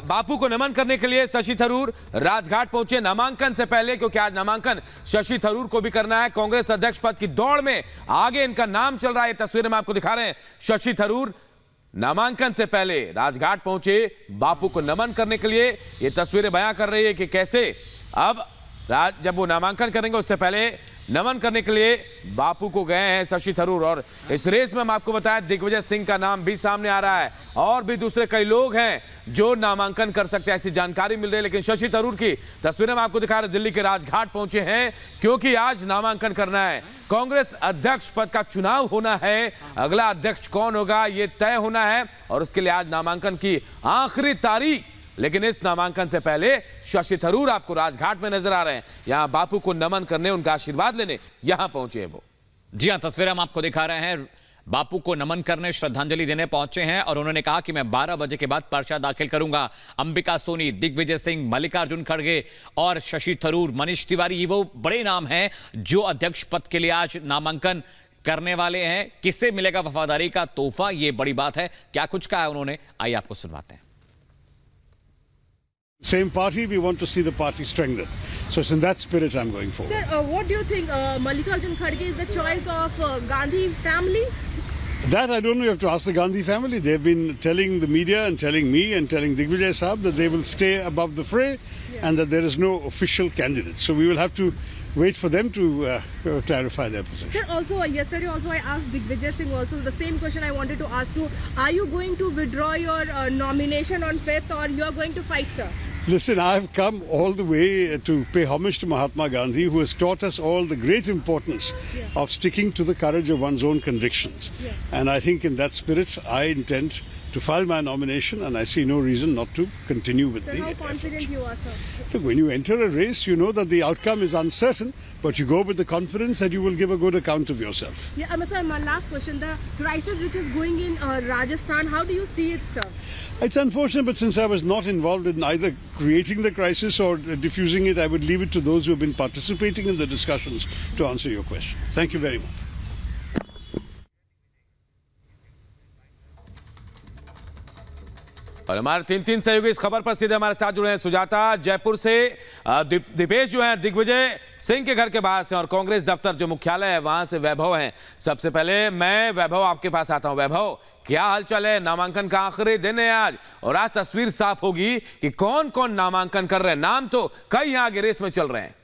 बापू को नमन करने के लिए शशि थरूर राजघाट पहुंचे नामांकन से पहले, क्योंकि आज नामांकन शशि थरूर को भी करना है। कांग्रेस अध्यक्ष पद की दौड़ में आगे इनका नाम चल रहा है। तस्वीरें में आपको दिखा रहे हैं। शशि थरूर नामांकन से पहले राजघाट पहुंचे बापू को नमन करने के लिए। ये तस्वीरें बयां कर रही है कि कैसे अब जब वो नामांकन करेंगे उससे पहले नमन करने के लिए बापू को गए हैं शशि थरूर। और इस रेस में हम आपको बताया दिग्विजय सिंह का नाम भी सामने आ रहा है और भी दूसरे कई लोग हैं जो नामांकन कर सकते हैं, ऐसी जानकारी मिल रही है। लेकिन शशि थरूर की तस्वीरें हम आपको दिखा रहे हैं। दिल्ली के राजघाट पहुंचे हैं क्योंकि आज नामांकन करना है। कांग्रेस अध्यक्ष पद का चुनाव होना है, अगला अध्यक्ष कौन होगा ये तय होना है और उसके लिए आज नामांकन की आखिरी तारीख। लेकिन इस नामांकन से पहले शशि थरूर आपको राजघाट में नजर आ रहे हैं। यहां बापू को नमन करने, उनका आशीर्वाद लेने यहां पहुंचे हैं वो। जी हां, तस्वीरें हम आपको दिखा रहे हैं। बापू को नमन करने, श्रद्धांजलि देने पहुंचे हैं और उन्होंने कहा कि मैं 12 बजे के बाद पर्चा दाखिल करूंगा। अंबिका सोनी, दिग्विजय सिंह, मल्लिकार्जुन खड़गे और शशि थरूर, मनीष तिवारी, ये वो बड़े नाम हैं जो अध्यक्ष पद के लिए आज नामांकन करने वाले हैं। किससे मिलेगा वफादारी का तोहफा, ये बड़ी बात है। क्या कुछ कहा है उन्होंने, आइए आपको सुनवाते हैं। Same party, we want to see the party strengthen. So it's in that spirit I'm going forward. Sir, what do you think Malikarjun Kharge is the choice of Gandhi family? That I don't know, you have to ask the Gandhi family. They've been telling the media and telling me and telling Digvijay Saab that they will stay above the fray and that there is no official candidate. So we will have to wait for them to clarify their position. Sir, also yesterday also I asked Digvijay Singh also the same question I wanted to ask you. Are you going to withdraw your nomination on 5th or you are going to fight, sir? Listen, I've come all the way to pay homage to Mahatma Gandhi, who has taught us all the great importance of sticking to the courage of one's own convictions. And I think in that spirit, I intend to file my nomination, and I see no reason not to continue with the How confident you are, sir? Look, when you enter a race, you know that the outcome is uncertain, but you go with the confidence that you will give a good account of yourself. Yeah, sir, my last question. The crisis which is going in Rajasthan, how do you see it, sir? It's unfortunate, but since I was not involved in either creating the crisis or diffusing it, I would leave it to those who have been participating in the discussions to answer your question. Thank you very much. और हमारे तीन सहयोगी इस खबर पर सीधे हमारे साथ जुड़े हैं। सुजाता जयपुर से, दीपेश जो है दिग्विजय सिंह के घर के बाहर से और कांग्रेस दफ्तर जो मुख्यालय है वहां से वैभव हैं। सबसे पहले मैं वैभव आपके पास आता हूं। वैभव, क्या हालचाल है? नामांकन का आखिरी दिन है आज और आज तस्वीर साफ होगी कि कौन कौन नामांकन कर रहे हैं। नाम तो कई आगे रेस में चल रहे हैं।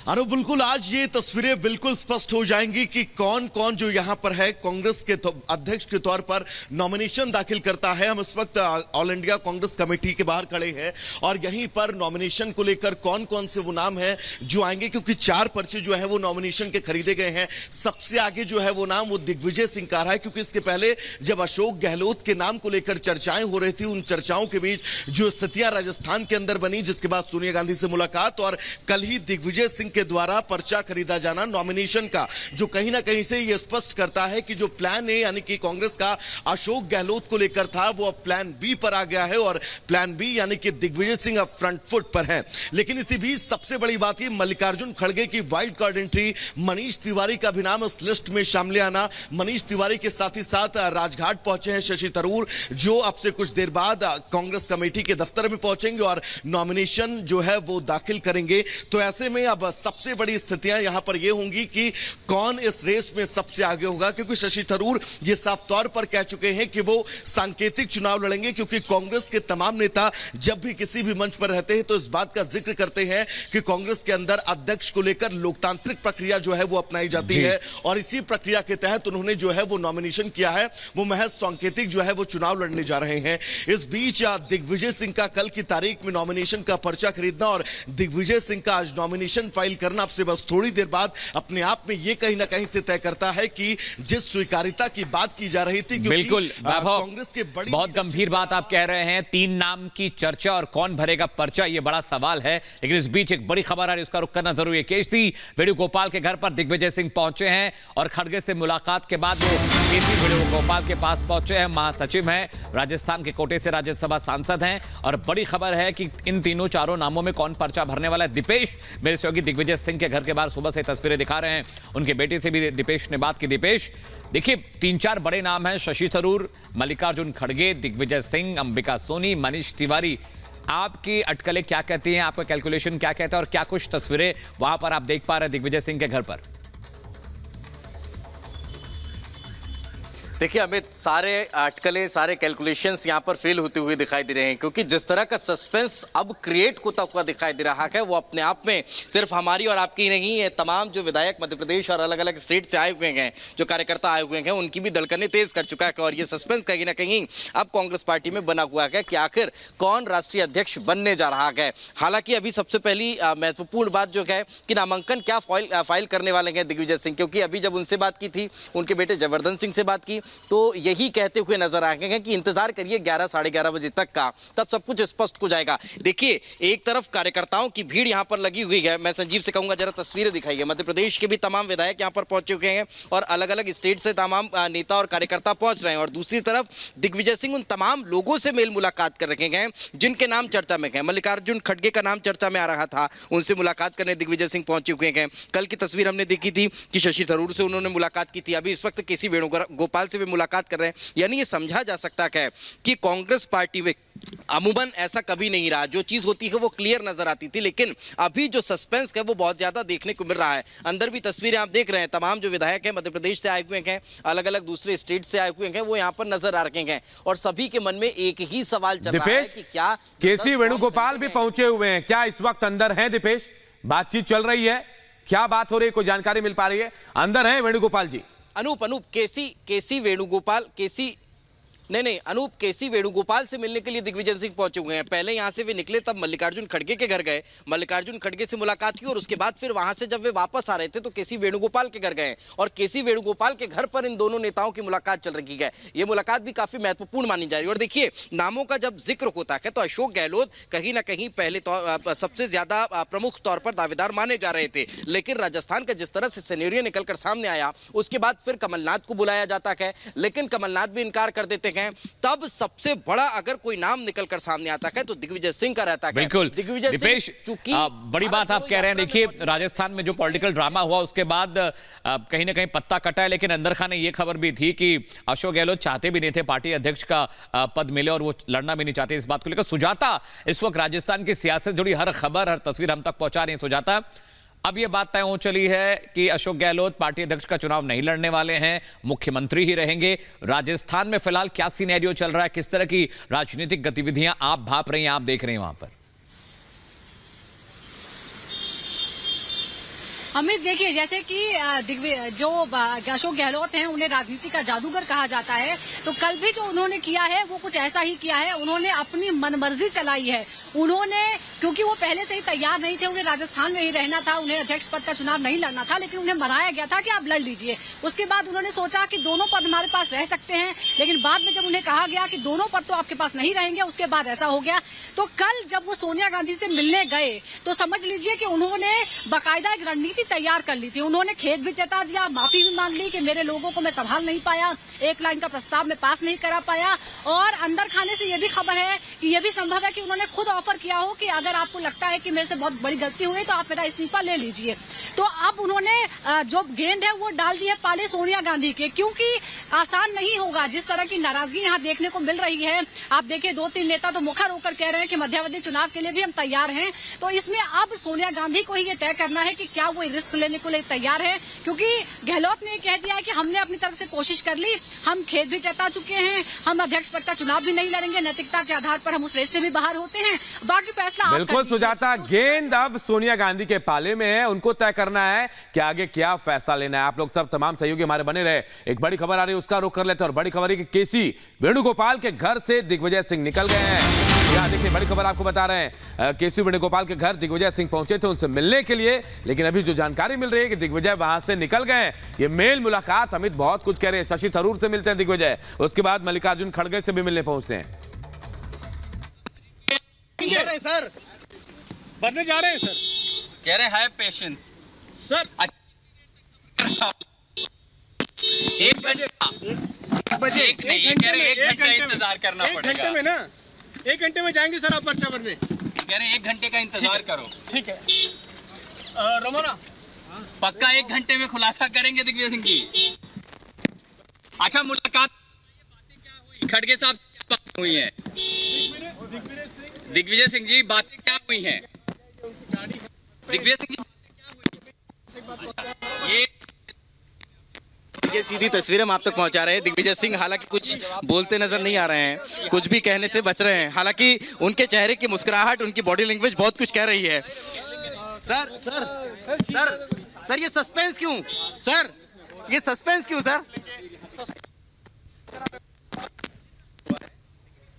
अनु, बिल्कुल आज ये तस्वीरें बिल्कुल स्पष्ट हो जाएंगी कि कौन कौन जो यहां पर है कांग्रेस के अध्यक्ष के तौर पर नॉमिनेशन दाखिल करता है। हम इस वक्त ऑल इंडिया कांग्रेस कमेटी के बाहर खड़े हैं और यहीं पर नॉमिनेशन को लेकर कौन कौन से वो नाम है जो आएंगे, क्योंकि 4 पर्चे जो है वो नॉमिनेशन के खरीदे गए हैं। सबसे आगे जो है वो नाम वो दिग्विजय सिंह का रहा है, क्योंकि इसके पहले जब अशोक गहलोत के नाम को लेकर चर्चाएं हो रही थी, उन चर्चाओं के बीच जो स्थितियां राजस्थान के अंदर बनी, जिसके बाद सोनिया गांधी से मुलाकात और कल ही दिग्विजय सिंह के द्वारा पर्चा खरीदा जाना नॉमिनेशन का, जो कहीं ना कहीं से यह स्पष्ट करता है कि जो प्लान ए यानी कि कांग्रेस का अशोक गहलोत को लेकर था वो अब प्लान बी पर आ गया है और प्लान बी यानी कि दिग्विजय सिंह अब फ्रंट फुट पर है। लेकिन इसी बीच सबसे बड़ी बात ये मल्लिकार्जुन खड़गे की wild card entry, Manish Tiwari का भी नाम इस लिस्ट में शामिल आना। मनीष तिवारी के साथ ही साथ राजघाट पहुंचे हैं शशि थरूर, जो अब से कुछ देर बाद कांग्रेस कमेटी के दफ्तर में पहुंचेंगे और नॉमिनेशन जो है वो दाखिल करेंगे। तो ऐसे में अब सबसे बड़ी स्थितियां यहां पर यह होंगी कि कौन इस रेस में सबसे आगे होगा, क्योंकि शशि थरूर ये साफ तौर पर कह चुके हैं कि वो सांकेतिक चुनाव लड़ेंगे, क्योंकि कांग्रेस के तमाम नेता जब भी किसी भी मंच पर रहते हैं तो इस बात का जिक्र करते हैं कि कांग्रेस के अंदर अध्यक्ष को लेकर लोकतांत्रिक प्रक्रिया जो है वो अपनाई जाती है और इसी प्रक्रिया के तहत उन्होंने जो है वो नॉमिनेशन किया है, वो महज सांकेतिक जो है वो चुनाव लड़ने जा रहे हैं। इस बीच दिग्विजय सिंह का कल की तारीख में नॉमिनेशन का पर्चा खरीदना और दिग्विजय सिंह का आज नॉमिनेशन फाइल करना आपसे बस थोड़ी देर बाद अपने आप में यह कहीं ना कहीं से तय करता है कि जिस स्वीकारिता की बात की जा रही थी, बिल्कुल कांग्रेस के बड़ी बहुत गंभीर बात आप कह रहे हैं। 3 नाम की चर्चा और कौन भरेगा पर्चा, यह बड़ा सवाल है। लेकिन इस बीच एक बड़ी खबर आ रही है, उसका रुख करना जरूरी है। केसी वेणुगोपाल के घर पर दिग्विजय सिंह पहुंचे हैं और खड़गे से मुलाकात के बाद वो केसी वेणुगोपाल के पास पहुंचे हैं। महासचिव हैं, राजस्थान के कोटे से राज्यसभा सांसद हैं और बड़ी खबर है कि इन तीनों चारों नामों में कौन पर्चा भरने वाला है। दीपेश, मेरे सहयोगी दिग्विजय सिंह के घर के बाहर सुबह से तस्वीरें दिखा रहे हैं। उनके बेटे से भी दीपेश ने बात की। दीपेश, देखिए 3-4 बड़े नाम हैं, शशि थरूर, मल्लिकार्जुन खड़गे, दिग्विजय सिंह, अंबिका सोनी, मनीष तिवारी। आपकी अटकलें क्या कहती हैं, आपका कैलकुलेशन क्या कहता है और क्या कुछ तस्वीरें वहां पर आप देख पा रहे हैं दिग्विजय सिंह के घर पर? देखिए अमित, सारे अटकलें, सारे कैलकुलेशंस यहाँ पर फेल होते हुए दिखाई दे रहे हैं, क्योंकि जिस तरह का सस्पेंस अब क्रिएट होता हुआ दिखाई दे रहा है वो अपने आप में सिर्फ हमारी और आपकी नहीं है, तमाम जो विधायक मध्य प्रदेश और अलग अलग स्टेट से आए हुए हैं, जो कार्यकर्ता आए हुए हैं, उनकी भी धड़कनें तेज कर चुका है। और ये सस्पेंस कहीं ना कहीं अब कांग्रेस पार्टी में बना हुआ है कि आखिर कौन राष्ट्रीय अध्यक्ष बनने जा रहा है। हालांकि अभी सबसे पहली महत्वपूर्ण बात जो है कि नामांकन क्या फाइल करने वाले हैं दिग्विजय सिंह, क्योंकि अभी जब उनसे बात की थी, उनके बेटे जयवर्धन सिंह से बात की, तो यही कहते हुए नजर आए हैं कि इंतजार करिए 11 साढ़े 11 बजे तक का, तब सब कुछ स्पष्ट हो जाएगा। देखिए एक तरफ कार्यकर्ताओं की भीड़ यहां पर लगी हुई है, मैं संजीव से कहूंगा जरा तस्वीरें दिखाइए। मध्य प्रदेश के भी तमाम विधायक यहां पर पहुंच चुके हैं और अलग अलग स्टेट से तमाम नेता और कार्यकर्ता पहुंच रहे हैं, और दूसरी तरफ दिग्विजय सिंह उन तमाम लोगों से मेल मुलाकात कर रखे हैं जिनके नाम चर्चा में है। मल्लिकार्जुन खड़गे का नाम चर्चा में आ रहा था, उनसे मुलाकात करने दिग्विजय सिंह पहुंच चुके हैं। कल की तस्वीर हमने देखी थी कि शशि थरूर से उन्होंने मुलाकात की थी, अभी इस वक्त केसी वेणुगोपाल से भी मुलाकात कर रहे हैं। यानी ये समझा जा सकता है कि कांग्रेस पार्टी में अमूमन ऐसा कभी नहीं रहा, जो चीज होती है वो क्लियर नजर आती थी, लेकिन अभी जो सस्पेंस है वो बहुत ज्यादा देखने को मिल रहा है। अंदर भी तस्वीरें आप देख रहे हैं, तमाम जो विधायक हैं मध्य प्रदेश से आए हुए हैं, अलग अलग दूसरे स्टेट से आए हुए हैं, वो यहाँ पर नजर आ रहे हैं और सभी के मन में एक ही सवाल चल रहा है कि क्या केसी वेणुगोपाल भी पहुंचे हुए हैं, क्या इस वक्त अंदर हैं? दीपेश, बातचीत चल रही है, क्या बात हो रही है, कोई जानकारी मिल पा रही है? अंदर हैं वेणुगोपाल जी? अनूप केसी वेणुगोपाल से मिलने के लिए दिग्विजय सिंह पहुंचे हुए हैं। पहले यहां से वे निकले तब मल्लिकार्जुन खड़गे के घर गए, मल्लिकार्जुन खड़गे से मुलाकात की और उसके बाद फिर वहां से जब वे वापस आ रहे थे तो केसी वेणुगोपाल के घर गए और केसी वेणुगोपाल के घर पर इन दोनों नेताओं की मुलाकात चल रही है। ये मुलाकात भी काफी महत्वपूर्ण मानी जा रही है। और देखिए नामों का जब जिक्र होता है तो अशोक गहलोत कहीं ना कहीं पहले सबसे ज्यादा प्रमुख तौर पर दावेदार माने जा रहे थे, लेकिन राजस्थान का जिस तरह से सिनेरियो निकलकर सामने आया उसके बाद फिर कमलनाथ को बुलाया जाता है, लेकिन कमलनाथ भी इनकार कर देते हैं। तब सबसे बड़ा अगर कोई नाम निकलकर सामने आता है तो दिग्विजय सिंह का रहता है। बिल्कुल दिग्विजय दीपेश, चूंकि बड़ी बात आप कह रहे हैं। देखिए राजस्थान में जो पॉलिटिकल ड्रामा हुआ उसके बाद कहीं ना कहीं पत्ता कटा है, लेकिन अंदर खाने ये खबर भी थी कि अशोक गहलोत चाहते भी नहीं थे पार्टी अध्यक्ष का पद मिले और वो लड़ना भी नहीं चाहते। इस बात को लेकर सुजाता इस वक्त राजस्थान की सियासत से जुड़ी हर खबर, हर तस्वीर हम तक पहुंचा रही है। सुजाता, अब यह बात तय हो चली है कि अशोक गहलोत पार्टी अध्यक्ष का चुनाव नहीं लड़ने वाले हैं, मुख्यमंत्री ही रहेंगे। राजस्थान में फिलहाल क्या सिनेरियो चल रहा है, किस तरह की राजनीतिक गतिविधियां आप भाप रही हैं, आप देख रहे हैं वहां पर? अमित, देखिए जैसे कि जो अशोक गहलोत हैं उन्हें राजनीति का जादूगर कहा जाता है, तो कल भी जो उन्होंने किया है वो कुछ ऐसा ही किया है। उन्होंने अपनी मनमर्जी चलाई है। उन्होंने, क्योंकि वो पहले से ही तैयार नहीं थे, उन्हें राजस्थान में ही रहना था, उन्हें अध्यक्ष पद का चुनाव नहीं लड़ना था, लेकिन उन्हें मनाया गया था कि आप लड़ लीजिए। उसके बाद उन्होंने सोचा कि दोनों पद हमारे पास रह सकते हैं, लेकिन बाद में जब उन्हें कहा गया कि दोनों पद तो आपके पास नहीं रहेंगे, उसके बाद ऐसा हो गया। तो कल जब वो सोनिया गांधी से मिलने गए तो समझ लीजिए कि उन्होंने बाकायदा एक रणनीति तैयार कर ली थी। उन्होंने खेद भी जता दिया, माफी भी मांग ली कि मेरे लोगों को मैं संभाल नहीं पाया, एक लाइन का प्रस्ताव में पास नहीं करा पाया। और अंदर खाने से यह भी खबर है कि यह भी संभव है कि उन्होंने खुद ऑफर किया हो कि अगर आपको लगता है कि मेरे से बहुत बड़ी गलती हुई तो आप मेरा इस्तीफा ले लीजिए। तो अब उन्होंने जो गेंद है वो डाल दी है पाले सोनिया गांधी के, क्योंकि आसान नहीं होगा। जिस तरह की नाराजगी यहाँ देखने को मिल रही है, आप देखिए 2-3 नेता तो मुखर होकर कह रहे हैं कि मध्यावधि चुनाव के लिए भी हम तैयार हैं। तो इसमें अब सोनिया गांधी को ही ये तय करना है कि क्या वो रिस्क लेने को लिए तैयार है, क्योंकि गहलोत ने कह दिया है कि हमने अपनी तरफ से कोशिश कर ली, हम खेद भी जता चुके हैं, हम अध्यक्ष पद का चुनाव भी नहीं लड़ेंगे, नैतिकता के आधार पर हम उस रेस से भी बाहर होते हैं, बाकी फैसला बिल्कुल सुजाता, गेंद अब सोनिया गांधी के पाले में है, उनको तय करना है कि आगे क्या फैसला लेना है। आप लोग सब तमाम सहयोगी हमारे बने रहे। एक बड़ी खबर आ रही है, उसका रुख कर लेते हैं। और बड़ी खबर है कि केसी वेणुगोपाल के घर से दिग्विजय सिंह निकल गए हैं। यहाँ देखिए बड़ी खबर आपको बता रहे हैं, केसी वेणुगोपाल के घर दिग्विजय सिंह पहुंचे थे उनसे मिलने के लिए, लेकिन अभी जो जानकारी मिल रही है कि दिग्विजय वहां से निकल गए। ये मेल मुलाकात अमित बहुत कुछ कह रहे हैं। शशि थरूर से मिलते हैं दिग्विजय, उसके बाद मल्लिकार्जुन खड़गे से भी मिलने पहुंचते हैं। सर बनने जा रहे हैं सर, कह रहे हैं पेशेंस सर। एक बजे एक घंटे इंतजार करना पड़ेगा। 1 घंटे में ना, 1 घंटे में जाएंगे सर आप पर्चा भरने। कह रहे हैं 1 घंटे का इंतजार करो। ठीक है, रमोना पक्का 1 घंटे में खुलासा करेंगे दिग्विजय सिंह की। अच्छा, मुलाकात खड़गे साहब से क्या बातें हुई हैं? दिग्विजय सिंह जी, बातें क्या हुई हैं? दिग्विजय सिंह जी, अच्छा, ये सीधी तस्वीरें हम आप तक पहुंचा रहे हैं। दिग्विजय सिंह हालांकि कुछ बोलते नजर नहीं आ रहे हैं, कुछ भी कहने से बच रहे हैं। हालांकि उनके चेहरे की मुस्कुराहट, उनकी बॉडी लैंग्वेज बहुत कुछ कह रही है। सर सर सर सर ये सस्पेंस क्यों? सर ये सस्पेंस क्यों सर?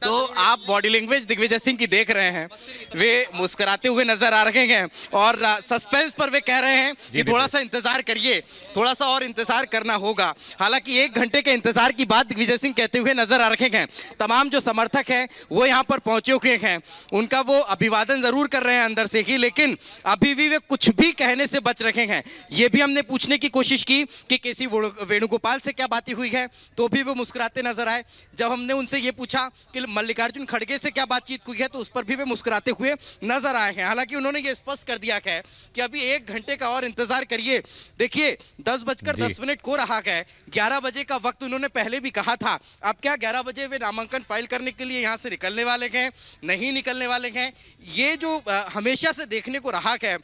तो आप बॉडी लैंग्वेज दिग्विजय सिंह की देख रहे हैं, वे मुस्कुराते हुए नजर आ रहे हैं और सस्पेंस पर वे कह रहे हैं कि थोड़ा सा इंतजार करिए, थोड़ा सा और इंतजार करना होगा। हालांकि 1 घंटे के इंतजार की बात दिग्विजय सिंह कहते हुए नजर आ रहे हैं। तमाम जो समर्थक हैं वो यहाँ पर पहुंचे हुए हैं, उनका वो अभिवादन जरूर कर रहे हैं अंदर से ही, लेकिन अभी भी वे कुछ भी कहने से बच रहे हैं। ये भी हमने पूछने की कोशिश की कि केसी वेणुगोपाल से क्या बातें हुई है, तो भी वो मुस्कुराते नजर आए। जब हमने उनसे ये पूछा कि मल्लिकार्जुन खड़गे से क्या बातचीत हुई है, तो उस पर भी वे मुस्कुराते हुए नजर आए हैं। हालांकि उन्होंने ये स्पष्ट कर दिया है कि अभी 1 घंटे का और इंतजार करिए। देखिए 10:10 हो रहा है, 11 बजे का वक्त उन्होंने पहले भी कहा था। अब क्या 11 बजे वे नामांकन फाइल करने के लिए यहाँ से निकलने वाले हैं, नहीं निकलने वाले हैं? ये जो हमेशा से देखने को रहा है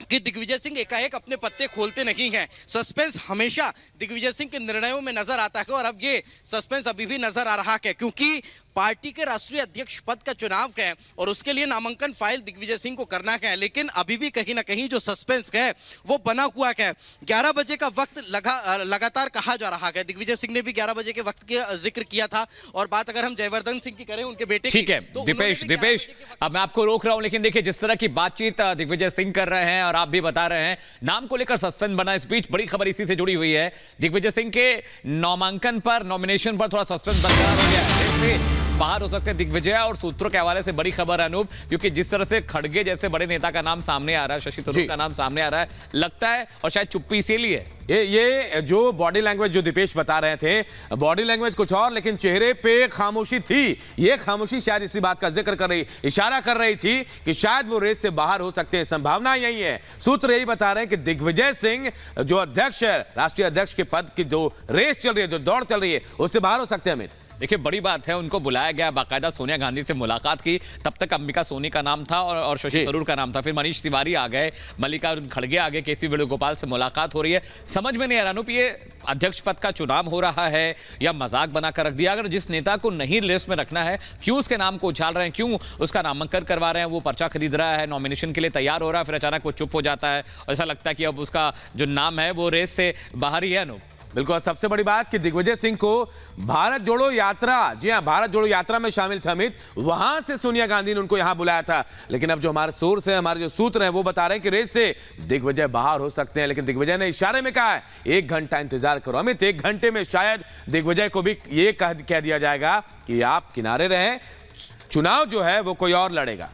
कि दिग्विजय सिंह एकाएक अपने पत्ते खोलते नहीं हैं। सस्पेंस हमेशा दिग्विजय सिंह के निर्णयों में नजर आता है और अब ये सस्पेंस अभी भी नजर आ रहा है, क्योंकि पार्टी के राष्ट्रीय अध्यक्ष पद का चुनाव है और उसके लिए नामांकन फाइल दिग्विजय सिंह को करना है। लेकिन अभी भी कहीं ना कहीं जो सस्पेंस है वो बना हुआ है। 11 बजे का वक्त लगातार कहा जा रहा है। दिग्विजय सिंह ने भी 11 बजे के वक्त का जिक्र किया था। और बात अगर हम जयवर्धन सिंह की करें, उनके बेटे की, ठीक है तो दीपेश, अब मैं आपको रोक रहा हूं, लेकिन देखिए जिस तरह की बातचीत दिग्विजय सिंह कर रहे हैं और आप भी बता रहे हैं, नाम को लेकर सस्पेंस बना। इस बीच बड़ी खबर इसी से जुड़ी हुई है, दिग्विजय सिंह के नामांकन पर, नॉमिनेशन पर थोड़ा सस्पेंस बरकरार हो गया। बाहर हो सकते हैं दिग्विजय, और सूत्रों के हवाले से बड़ी खबर है अनूप, क्योंकि जिस तरह से खड़गे जैसे बड़े नेता का नाम सामने आ रहा है, शशि थरूर का नाम सामने आ रहा है, लगता है और शायद चुप्पी इसीलिए ये जो बॉडी लैंग्वेज जो दीपेश बता रहे थे, बॉडी लैंग्वेज कुछ और, लेकिन चेहरे पे खामोशी थी। ये खामोशी शायद इसी बात का जिक्र कर रही, इशारा कर रही थी कि शायद वो रेस से बाहर हो सकते हैं। संभावना यही है, सूत्र यही बता रहे हैं कि दिग्विजय सिंह जो अध्यक्ष है, राष्ट्रीय अध्यक्ष के पद की जो रेस चल रही है, जो दौड़ चल रही है, उससे बाहर हो सकते हैं। अमित, देखिए बड़ी बात है, उनको बुलाया गया, बाकायदा सोनिया गांधी से मुलाकात की। तब तक अंबिका सोनी का नाम था और शशि थरूर का नाम था, फिर मनीष तिवारी आ गए, मल्लिकार्जुन खड़गे आ गए, केसी वेणुगोपाल से मुलाकात हो रही है। समझ में नहीं आ रहा अनूप, ये अध्यक्ष पद का चुनाव हो रहा है या मजाक बनाकर रख दिया? अगर जिस नेता को नहीं लिस्ट में रखना है, क्यों उसके नाम को उछाल रहे हैं, क्यों उसका नामांकन करवा रहे हैं? वो पर्चा खरीद रहा है, नॉमिनेशन के लिए तैयार हो रहा है, फिर अचानक वो चुप हो जाता है, ऐसा लगता है कि अब उसका जो नाम है वो रेस से बाहर ही है। अनूप, बिल्कुल, सबसे बड़ी बात कि दिग्विजय सिंह को भारत जोड़ो यात्रा, जी हां, भारत जोड़ो यात्रा में शामिल थे अमित, वहां से सोनिया गांधी ने उनको यहां बुलाया था। लेकिन अब जो हमारे सोर्स है, हमारे जो सूत्र हैं, वो बता रहे हैं कि रेस से दिग्विजय बाहर हो सकते हैं। लेकिन दिग्विजय ने इशारे में कहा है 1 घंटा इंतजार करो। अमित, 1 घंटे में शायद दिग्विजय को भी ये कह दिया जाएगा कि आप किनारे रहें, चुनाव जो है वो कोई और लड़ेगा।